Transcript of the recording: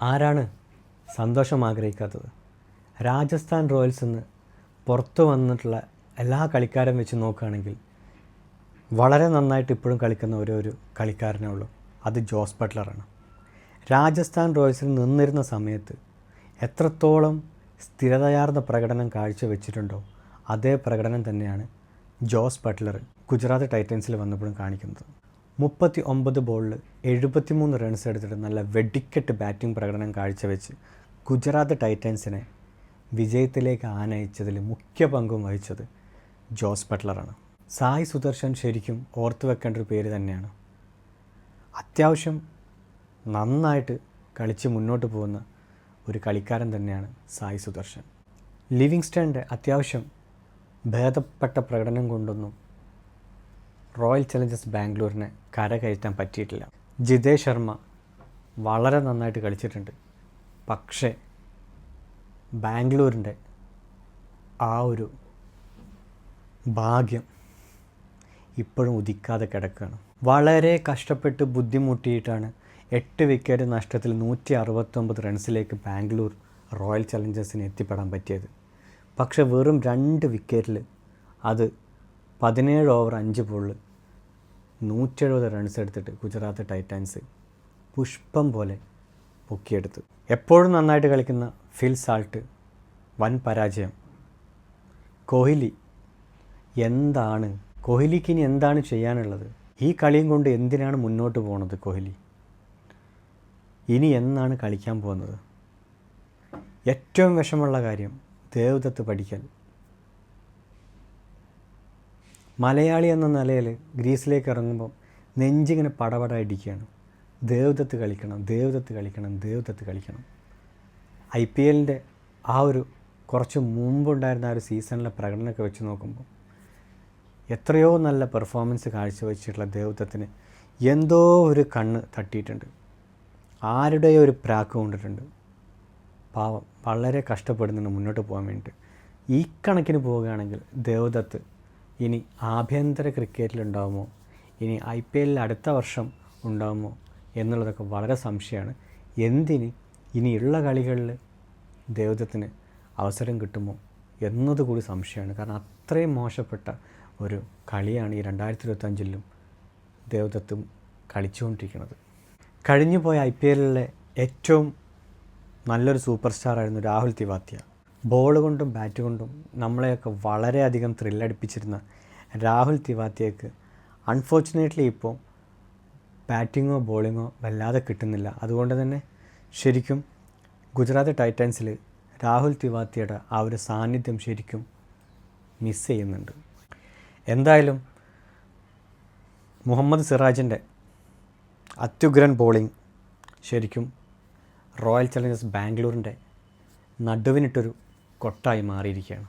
ആരാണ് സന്തോഷം ആഗ്രഹിക്കാത്തത്? രാജസ്ഥാൻ റോയൽസ് നിന്ന് പുറത്തു വന്നിട്ടുള്ള എല്ലാ കളിക്കാരും വെച്ച് നോക്കുകയാണെങ്കിൽ വളരെ നന്നായിട്ട് ഇപ്പോഴും കളിക്കുന്ന ഒരു കളിക്കാരനേ ഉള്ളൂ. അത് ജോസ് ബട്ട്ലറാണ്. രാജസ്ഥാൻ റോയൽസിൽ നിന്നിരുന്ന സമയത്ത് എത്രത്തോളം സ്ഥിരതയാർന്ന പ്രകടനം കാഴ്ചവെച്ചിട്ടുണ്ടോ അതേ പ്രകടനം തന്നെയാണ് ജോസ് ബട്ട്ലർ ഗുജറാത്ത് ടൈറ്റൻസിൽ വന്നപ്പോഴും കാണിക്കുന്നത്. 39 ബോളിൽ 73 റൺസ് എടുത്തിട്ട് നല്ല വെടിക്കെട്ട് ബാറ്റിംഗ് പ്രകടനം കാഴ്ചവെച്ച് ഗുജറാത്ത് ടൈറ്റൻസിനെ വിജയത്തിലേക്ക് ആനയിച്ചതിൽ മുഖ്യ പങ്കും വഹിച്ചത് ജോസ് ബട്ട്ലറാണ്. സായി സുദർശൻ ശരിക്കും ഓർത്തു വെക്കേണ്ട ഒരു പേര് തന്നെയാണ്. അത്യാവശ്യം നന്നായിട്ട് കളിച്ച് മുന്നോട്ട് പോകുന്ന ഒരു കളിക്കാരൻ തന്നെയാണ് സായി സുദർശൻ. ലിവിങ്സ്റ്റണിൻ്റെ അത്യാവശ്യം ഭേദപ്പെട്ട പ്രകടനം കൊണ്ടൊന്നും റോയൽ ചലഞ്ചേഴ്സ് ബാംഗ്ലൂരിനെ കരകയറ്റാൻ പറ്റിയിട്ടില്ല. ജിതേഷ് ശർമ്മ വളരെ നന്നായിട്ട് കളിച്ചിട്ടുണ്ട്. പക്ഷേ ബാംഗ്ലൂരിൻ്റെ ആ ഒരു ഭാഗ്യം ഇപ്പോഴും ഉദിക്കാതെ കിടക്കുകയാണ്. വളരെ കഷ്ടപ്പെട്ട് ബുദ്ധിമുട്ടിയിട്ടാണ് 8 വിക്കറ്റ് നഷ്ടത്തിൽ 169 റൺസിലേക്ക് ബാംഗ്ലൂർ റോയൽ ചലഞ്ചേഴ്സിന് എത്തിപ്പെടാൻ പറ്റിയത്. പക്ഷേ വെറും 2 വിക്കറ്റിൽ അത് 17 ഓവർ 5 ബോളിൽ 170 റൺസ് എടുത്തിട്ട് ഗുജറാത്ത് ടൈറ്റൻസ് പുഷ്പം പോലെ പൊക്കിയെടുത്തു. എപ്പോഴും നന്നായിട്ട് കളിക്കുന്ന ഫിൽ സാൾട്ട് വൻ പരാജയം. കോഹ്ലിക്ക് ഇനി എന്താണ് ചെയ്യാനുള്ളത്? ഈ കളിയും കൊണ്ട് എന്തിനാണ് മുന്നോട്ട് പോകുന്നത് കോഹ്ലി? ഇനി എന്നാണ് കളിക്കാൻ പോകുന്നത്? ഏറ്റവും വിഷമമുള്ള കാര്യം ദേവദത്ത് പടിക്കൽ മലയാളി എന്ന നിലയിൽ ഗ്രീസിലേക്ക് ഇറങ്ങുമ്പോൾ നെഞ്ചിങ്ങനെ പടപട ഇടിക്കുകയാണ്. ദേവദത്ത് കളിക്കണം. IPLൻ്റെ ആ ഒരു കുറച്ച് മുമ്പുണ്ടായിരുന്ന ആ ഒരു സീസണിലെ പ്രകടനമൊക്കെ വെച്ച് നോക്കുമ്പോൾ എത്രയോ നല്ല പെർഫോമൻസ് കാഴ്ചവെച്ചിട്ടുള്ള ദേവദത്തിന് എന്തോ ഒരു കണ്ണ് തട്ടിയിട്ടുണ്ട്. ആരുടെയോ ഒരു പ്രാക്ക് കൊണ്ടിട്ടുണ്ട്. പാവം വളരെ കഷ്ടപ്പെടുന്നുണ്ട് മുന്നോട്ട് പോകാൻ വേണ്ടിയിട്ട്. ഈ കണക്കിന് പോവുകയാണെങ്കിൽ ദേവദത്ത് ഇനി ആഭ്യന്തര ക്രിക്കറ്റിലുണ്ടാകുമോ, ഇനി IPLൽ അടുത്ത വർഷം ഉണ്ടാകുമോ എന്നുള്ളതൊക്കെ വളരെ സംശയമാണ്. ഇനിയുള്ള കളികളിൽ ദേവദത്തിന് അവസരം കിട്ടുമോ എന്നതുകൂടി സംശയമാണ്. കാരണം അത്രയും മോശപ്പെട്ട ഒരു കളിയാണ് ഈ 2025ലും ദേവദത്തും കളിച്ചുകൊണ്ടിരിക്കുന്നത്. കഴിഞ്ഞുപോയ IPLലെ ഏറ്റവും നല്ലൊരു സൂപ്പർ സ്റ്റാറായിരുന്നു രാഹുൽ തിവാത്തിയ. ബോൾ കൊണ്ടും ബാറ്റ് കൊണ്ടും നമ്മളെയൊക്കെ വളരെയധികം ത്രില്ലടിപ്പിച്ചിരുന്ന രാഹുൽ തിവാത്തിയക്ക് അൺഫോർച്ചുനേറ്റ്ലി ഇപ്പോൾ ബാറ്റിങ്ങോ ബോളിങ്ങോ വല്ലാതെ കിട്ടുന്നില്ല. അതുകൊണ്ട് തന്നെ ശരിക്കും ഗുജറാത്ത് ടൈറ്റൻസിൽ രാഹുൽ തിവാത്തിയുടെ ആ ഒരു സാന്നിധ്യം ശരിക്കും മിസ് ചെയ്യുന്നുണ്ട്. എന്തായാലും മുഹമ്മദ് സിറാജിൻ്റെ അത്യുഗ്രൻ ബോളിംഗ് ശരിക്കും റോയൽ ചലഞ്ചേഴ്സ് ബാംഗ്ലൂരിൻ്റെ നടുവിനിട്ടൊരു കൊട്ടായി മാറിയിരിക്കുകയാണ്.